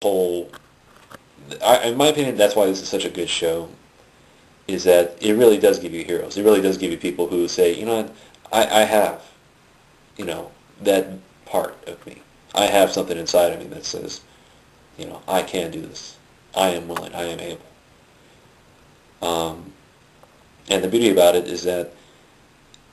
whole, in my opinion, that's why this is such a good show, is that it really does give you heroes. It really does give you people who say, you know what, I have, you know, that part of me. I have something inside of me that says, you know, I can do this. I am willing. I am able. Um, and the beauty about it is that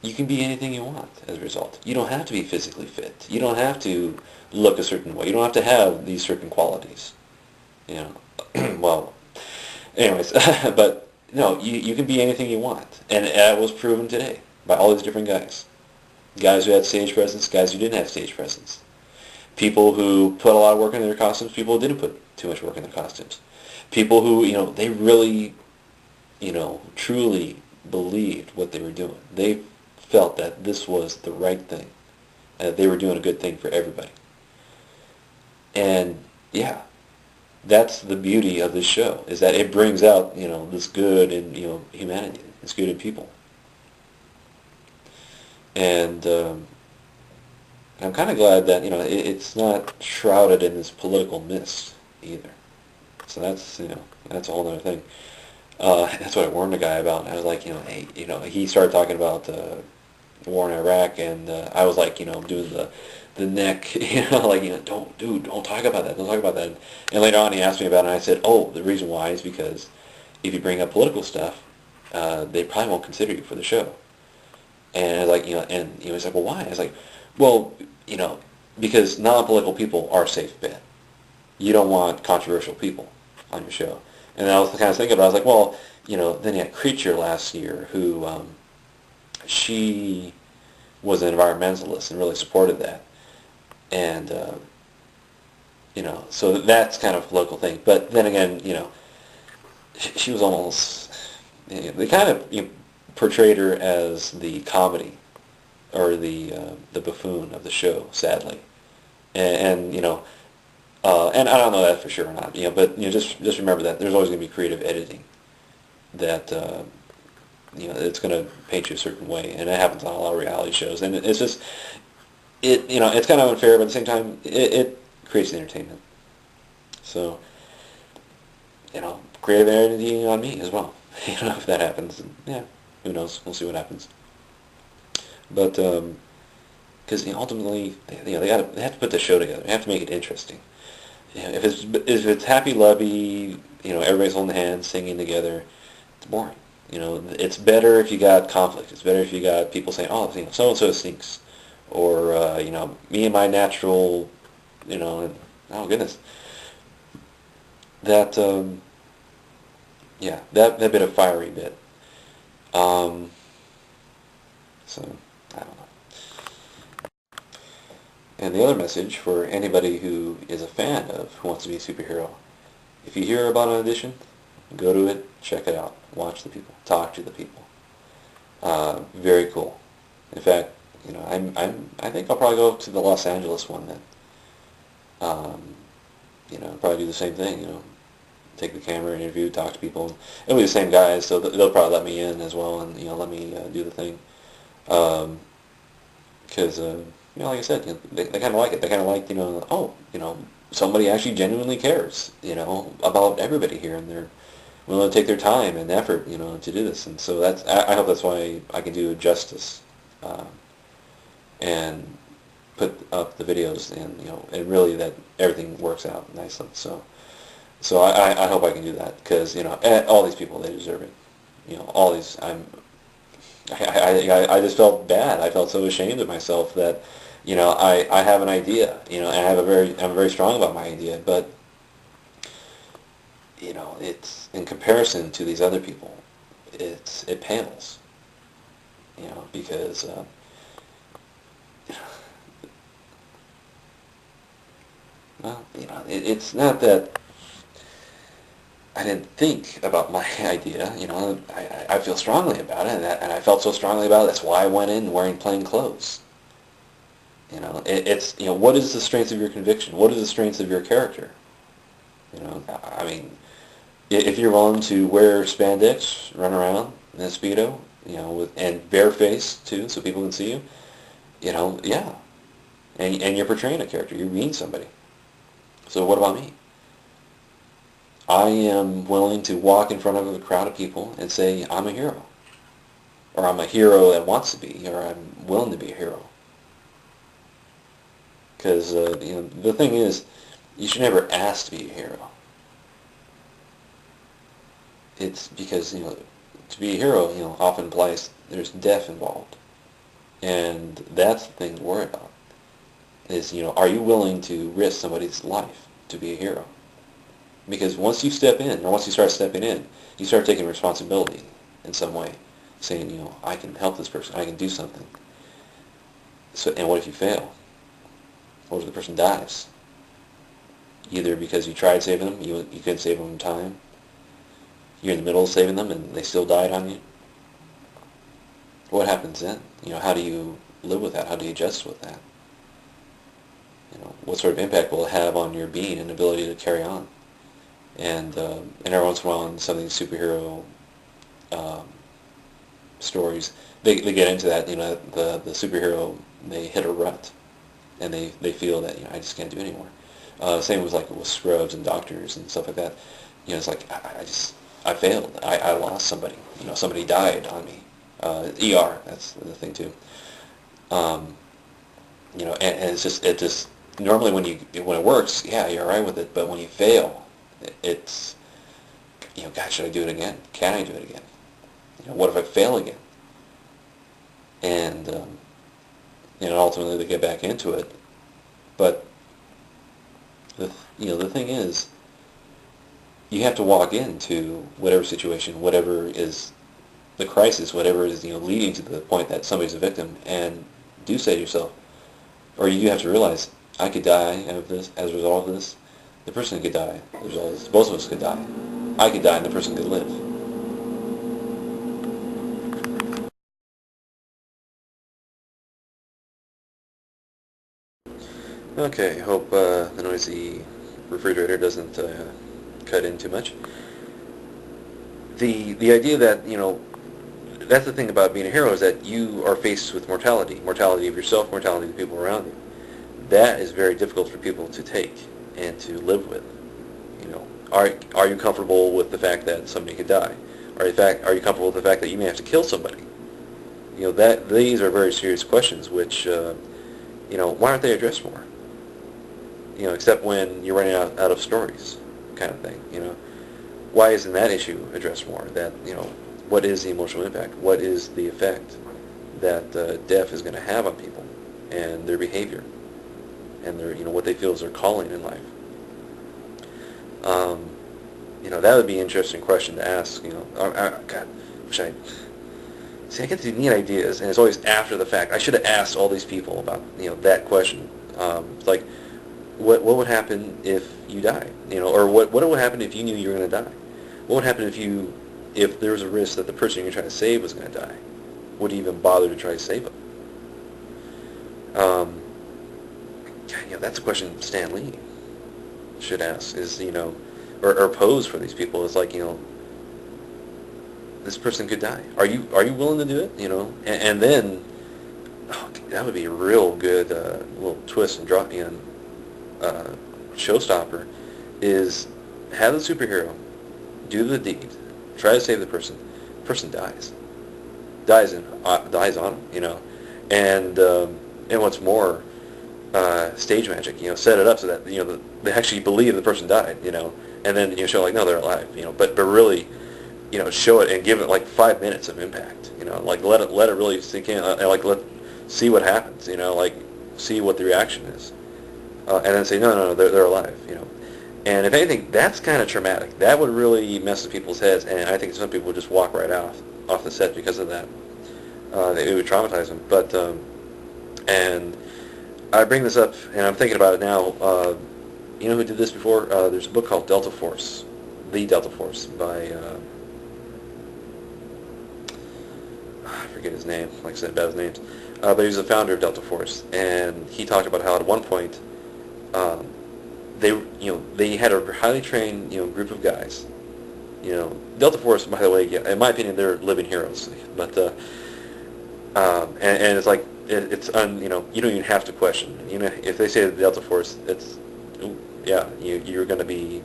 you can be anything you want as a result. You don't have to be physically fit. You don't have to look a certain way. You don't have to have these certain qualities. You know, well, anyways, but no, you can be anything you want, and that was proven today by all these different guys. Guys who had stage presence, guys who didn't have stage presence. People who put a lot of work into their costumes, people who didn't put too much work in their costumes. People who, you know, they really, you know, truly believed what they were doing. They felt that this was the right thing, and that they were doing a good thing for everybody. And yeah, that's the beauty of this show, is that it brings out, you know, this good in, you know, humanity, this good in people. And I'm kind of glad that, you know, it's not shrouded in this political mist either. So that's, you know, that's a whole other thing. That's what I warned the guy about. I was like, you know, hey, you know, he started talking about the war in Iraq, and I was like, you know, doing the neck, you know, like, you know, don't talk about that, don't talk about that. And later on, he asked me about it, and I said, oh, the reason why is because if you bring up political stuff, they probably won't consider you for the show. And I was like, you know, and he was like, well, why? I was like, well, you know, because non-political people are a safe bet. You don't want controversial people on your show. And I was kind of thinking about it. I was like, well, you know, then you had Creature last year, who she was an environmentalist and really supported that. And, you know, so that's kind of a political thing. But then again, you know, she was almost, you know, they kind of, you know, portrayed her as the comedy or the buffoon of the show, sadly. And you know, and I don't know that for sure or not, you know, but you know, just remember that there's always going to be creative editing that you know, it's going to paint you a certain way, and it happens on a lot of reality shows, and it's just you know, it's kind of unfair, but at the same time, it creates the entertainment. So, you know, creative editing on me as well. You know, if that happens, yeah, who knows? We'll see what happens. But because you know, ultimately, you know, they have to put the show together. They have to make it interesting. You know, if it's happy lovey, you know, everybody's holding hands, singing together, it's boring. You know, it's better if you got conflict. It's better if you got people saying, oh, you know, so and so stinks, or you know, me and my natural, you know, and, oh goodness, that yeah, that bit of fiery bit. So I don't know. And the other message for anybody who is a fan of Who Wants to Be a Superhero, if you hear about an audition, go to it, check it out, watch the people, talk to the people. Very cool. In fact, you know, I think I'll probably go to the Los Angeles one then. You know, probably do the same thing. You know, take the camera, interview, talk to people. It'll be the same guys, so they'll probably let me in as well, and you know, let me do the thing. Because you know, like I said, you know, they kind of like it. They kind of like, you know, oh, you know, somebody actually genuinely cares, you know, about everybody here, and they're willing to take their time and effort, you know, to do this. And so that's, I hope that's why I can do justice and put up the videos, and you know, and really that everything works out nicely. So I hope I can do that, because you know, all these people, they deserve it. You know, all these, I just felt bad. I felt so ashamed of myself that, you know, I have an idea, you know, and I'm very strong about my idea, but, you know, it's, in comparison to these other people, it pales, you know, because, well, you know, it's not that I didn't think about my idea, you know, I feel strongly about it, and I felt so strongly about it, that's why I went in wearing plain clothes. You know, it's, you know, what is the strength of your conviction? What is the strength of your character? You know, I mean, if you're willing to wear spandex, run around in a Speedo, you know, and bare face too, so people can see you, you know, yeah. And you're portraying a character, you're being somebody. So what about me? I am willing to walk in front of a crowd of people and say, I'm a hero. Or I'm a hero that wants to be, or I'm willing to be a hero. Because, the thing is, you should never ask to be a hero. It's because, to be a hero, often implies there's death involved. And that's the thing to worry about. Is, are you willing to risk somebody's life to be a hero? Because once you step in, or once you start stepping in, you start taking responsibility in some way, saying, I can help this person, I can do something. So, and what if you fail? What if the person dies? Either because you tried saving them, you couldn't save them in time, you're in the middle of saving them and they still died on you. What happens then? How do you live with that? How do you adjust with that? What sort of impact will it have on your being and ability to carry on? And every once in a while in some of these superhero stories, they get into that, the superhero, they hit a rut and they feel that, I just can't do it anymore. Same with with scrubs and doctors and stuff like that. It's like, I failed. I lost somebody. Somebody died on me. ER, that's the thing too. And it's just normally when it works, yeah, you're all right with it. But when you fail, it's God, should I do it again? Can I do it again? What if I fail again? And ultimately they get back into it. But the thing is, you have to walk into whatever situation, whatever is the crisis, whatever is leading to the point that somebody's a victim, and do say to yourself, or you do have to realize, I could die of this as a result of this. The person could die as a result of this. Both of us could die. I could die, and the person could live. Okay, hope the noisy refrigerator doesn't cut in too much. The idea that, that's the thing about being a hero, is that you are faced with mortality of yourself, mortality of the people around you. That is very difficult for people to take and to live with. Are you comfortable with the fact that somebody could die? Are you comfortable with the fact that you may have to kill somebody? These are very serious questions, which why aren't they addressed more? Except when you're running out of stories, kind of thing. Why isn't that issue addressed more? That what is the emotional impact? What is the effect that death is going to have on people and their behavior and their what they feel is their calling in life? That would be an interesting question to ask. God, wish I. See, I get these neat ideas, and it's always after the fact. I should have asked all these people about that question. Like, what would happen if you died? Or what would happen if you knew you were going to die? What would happen if there was a risk that the person you're trying to save was going to die? Would you even bother to try to save them? That's a question Stan Lee should ask. Is or pose for these people. It's like this person could die. Are you willing to do it? And then that would be a real good little twist and drop in showstopper. Is have the superhero do the deed, try to save the person. The person dies on him. And what's more, stage magic. Set it up so that they actually believe the person died. And then show no, they're alive. But really, show it and give it like 5 minutes of impact. Like let it really sink in. See what happens. See what the reaction is, and then say no, they're alive. And if anything, that's kind of traumatic. That would really mess with people's heads, and I think some people would just walk right off the set because of that. It would traumatize them. But and I bring this up, and I'm thinking about it now. You know who did this before? There's a book called Delta Force, The Delta Force, by I forget his name. Like I said, bad with names. But he was the founder of Delta Force, and he talked about how at one point they had a highly trained group of guys. Delta Force, by the way, in my opinion, they're living heroes. But and it's like you don't even have to question. If they say the Delta Force, it's you're going to be